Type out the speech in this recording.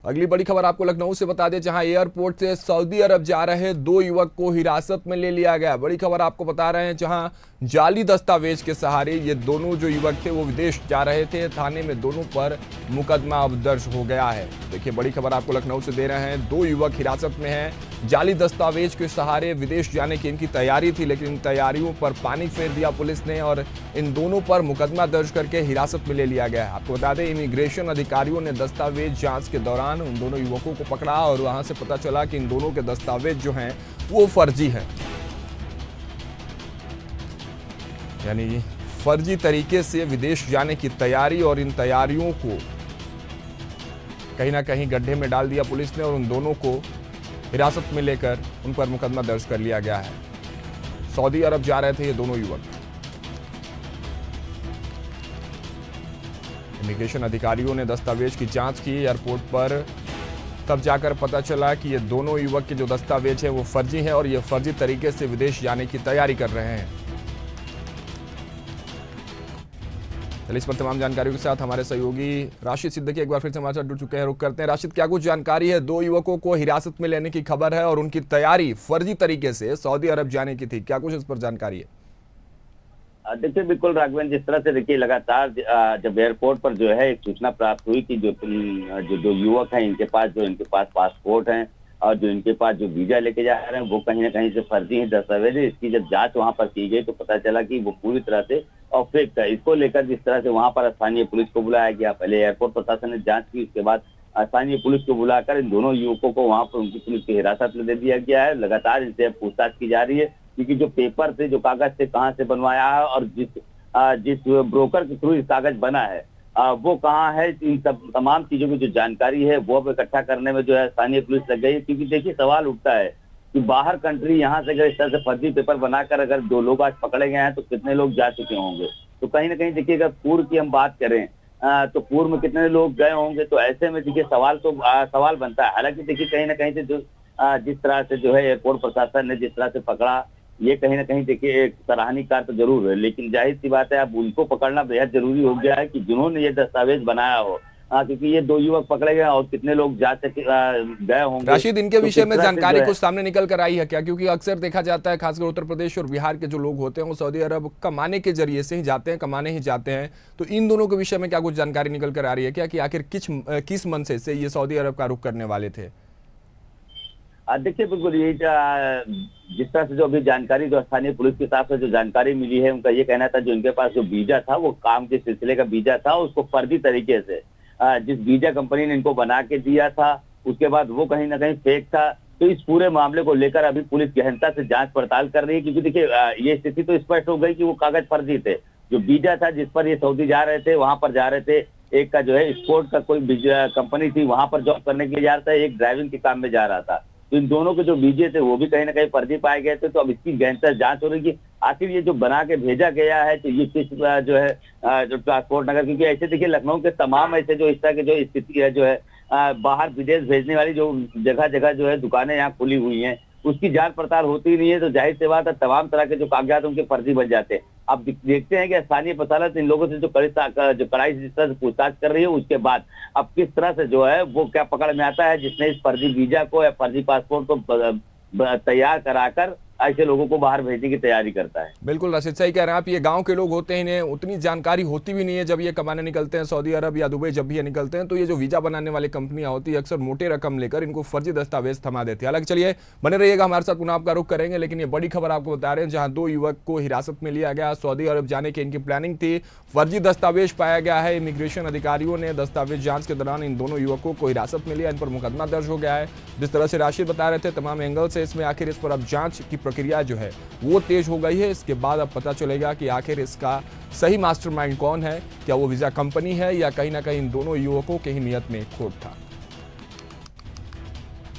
अगली बड़ी खबर आपको लखनऊ से बता दें, जहां एयरपोर्ट से सऊदी अरब जा रहे 2 युवक को हिरासत में ले लिया गया। बड़ी खबर आपको बता रहे हैं, जहां जाली दस्तावेज के सहारे ये दोनों जो युवक थे वो विदेश जा रहे थे। थाने में दोनों पर मुकदमा अब दर्ज हो गया है। देखिए, बड़ी खबर आपको लखनऊ से दे रहे हैं, 2 युवक हिरासत में हैं। जाली दस्तावेज के सहारे विदेश जाने की इनकी तैयारी थी, लेकिन इन तैयारियों पर पानी फेर दिया पुलिस ने और इन दोनों पर मुकदमा दर्ज करके हिरासत में ले लिया गया है। आपको बता दें, इमिग्रेशन अधिकारियों ने दस्तावेज जांच के दौरान उन दोनों युवकों को पकड़ा और वहां से पता चला कि इन दोनों के दस्तावेज जो हैं वो फर्जी हैं, यानी फर्जी तरीके से विदेश जाने की तैयारी, और इन तैयारियों को कहीं ना कहीं गड्ढे में डाल दिया पुलिस ने और उन दोनों को हिरासत में लेकर उन पर मुकदमा दर्ज कर लिया गया है। सऊदी अरब जा रहे थे ये दोनों युवक। इमिग्रेशन अधिकारियों ने दस्तावेज की जांच की एयरपोर्ट पर, तब जाकर पता चला कि ये दोनों युवक के जो दस्तावेज हैं वो फर्जी हैं और ये फर्जी तरीके से विदेश जाने की तैयारी कर रहे हैं। चलिए, इस पर तमाम जानकारियों के साथ हमारे सहयोगी राशिद सिद्दीकी एक बार फिर से हमारे साथ जुड़ चुके हैं। रुक करते हैं। राशिद, क्या कुछ जानकारी है? 2 युवकों को हिरासत में लेने की खबर है और उनकी तैयारी फर्जी तरीके से सऊदी अरब जाने की थी, क्या कुछ इस पर जानकारी है? देखिए, बिल्कुल राघवेंद्र, जिस तरह से देखिए लगातार जब एयरपोर्ट पर जो है एक सूचना प्राप्त हुई कि जो युवक हैं इनके पास पासपोर्ट हैं और जो इनके पास जो वीजा लेके जा रहे हैं वो कहीं ना कहीं से फर्जी है दस्तावेज। इसकी जब जांच वहां पर की गई तो पता चला कि वो पूरी तरह से और फेक था। इसको लेकर जिस तरह से वहां पर स्थानीय पुलिस को बुलाया गया, पहले एयरपोर्ट प्रशासन ने जांच की, उसके बाद स्थानीय पुलिस को बुलाकर इन दोनों युवकों को वहां पर उनकी पुलिस की हिरासत में दे दिया गया है। लगातार इनसे पूछताछ की जा रही है क्योंकि जो पेपर थे, जो कागज थे, कहाँ से बनवाया है और जिस ब्रोकर के थ्रू कागज बना है वो कहाँ है, इन सब तमाम चीजों की जो जानकारी है वो अब इकट्ठा करने में जो है स्थानीय पुलिस लग गई है। क्योंकि देखिए, सवाल उठता है कि बाहर कंट्री यहाँ से अगर इस तरह से फर्जी पेपर बनाकर अगर 2 लोग आज पकड़े गए हैं तो कितने लोग जा चुके होंगे। तो कहीं ना कहीं देखिए, अगर पूर्व की हम बात करें तो पूर्व में कितने लोग गए होंगे, तो ऐसे में देखिए सवाल बनता है। हालांकि देखिए, कहीं ना कहीं से जो जिस तरह से जो है एयरपोर्ट प्रशासन ने जिस तरह से पकड़ा, ये कहीं ना कहीं देखिए एक सराहनीय कार्य तो जरूर है, लेकिन जाहिर सी बात है अब उनको पकड़ना बेहद जरूरी हो गया है कि जिन्होंने ये दस्तावेज बनाया हो। क्योंकि ये 2 युवक पकड़े गए और कितने लोग गए होंगे। राशिद, इनके विषय में जानकारी कुछ सामने निकल कर आई है क्या? क्योंकि अक्सर देखा जाता है, खासकर उत्तर प्रदेश और बिहार के जो लोग होते हैं वो सऊदी अरब कमाने के जरिए से ही जाते हैं, कमाने ही जाते हैं। तो इन दोनों के विषय में क्या कुछ जानकारी निकल कर आ रही है क्या कि आखिर किस मनसे से ये सऊदी अरब का रुख करने वाले थे? देखिए, बिल्कुल ये जिस तरह से जो अभी जानकारी जो स्थानीय पुलिस के हिसाब से जो जानकारी मिली है, उनका ये कहना था जो इनके पास जो वीजा था वो काम के सिलसिले का वीजा था, उसको फर्जी तरीके से जिस वीजा कंपनी ने इनको बना के दिया था उसके बाद वो कहीं ना कहीं फेक था। तो इस पूरे मामले को लेकर अभी पुलिस गहनता से जांच पड़ताल कर रही है, क्योंकि देखिए ये स्थिति तो स्पष्ट हो गई कि वो कागज फर्जी थे। जो वीजा था जिस पर ये सऊदी जा रहे थे, वहां पर जा रहे थे, एक का जो है स्पोर्ट का कोई कंपनी थी, वहां पर जॉब करने के लिए जा रहा था, एक ड्राइविंग के काम में जा रहा था। तो इन दोनों के जो वीजे थे वो भी कहीं ना कहीं फर्जी पाए गए थे। तो अब इसकी गहनता जांच हो रही है कि आखिर ये जो बना के भेजा गया है तो ये किस जो है जो ट्रांसपोर्ट नगर, क्योंकि ऐसे देखिए लखनऊ के तमाम ऐसे जो इस तरह की जो स्थिति है, जो है बाहर विदेश भेजने वाली जो जगह जगह जो है दुकानें यहाँ खुली हुई हैं, उसकी जांच पड़ताल होती नहीं है। तो जाहिर सी बात है तमाम तरह के जो कागजात उनके फर्जी बन जाते हैं। अब देखते हैं कि स्थानीय अदालत इन लोगों से जो कड़ाई से जिस तरह से पूछताछ कर रही है, उसके बाद अब किस तरह से जो है वो क्या पकड़ में आता है जिसने इस फर्जी वीजा को या फर्जी पासपोर्ट को तैयार कराकर ऐसे लोगों को बाहर भेजने की तैयारी करता है। बिल्कुल राशिद, सही कह रहे हैं आप। ये गांव के लोग होते हैं, इन्हें उतनी जानकारी होती भी नहीं है। जब ये कमाने निकलते हैं सऊदी अरब या दुबई, जब भी ये निकलते हैं तो ये जो वीजा बनाने वाली कंपनियां होती है अक्सर मोटे रकम लेकर इनको फर्जी दस्तावेज थमा देती है। हालांकि चलिए, बने रहिएगा हमारे साथ, पुनः आपका रुख करेंगे। लेकिन ये बड़ी खबर आपको बता रहे हैं, जहां 2 युवक को हिरासत में लिया गया। सऊदी अरब जाने की इनकी प्लानिंग थी, फर्जी दस्तावेज पाया गया है। इमिग्रेशन अधिकारियों ने दस्तावेज जांच के दौरान इन दोनों युवकों को हिरासत में लिया, इन पर मुकदमा दर्ज हो गया है। जिस तरह से राशिद बता रहे थे, तमाम एंगल से इसमें आखिर इस पर अब जांच की प्रक्रिया जो है वो तेज हो गई है। इसके बाद अब पता चलेगा कि आखिर इसका सही मास्टरमाइंड कौन है, क्या वो वीजा कंपनी है या कहीं ना कहीं इन दोनों युवकों के ही नियत में खोट था।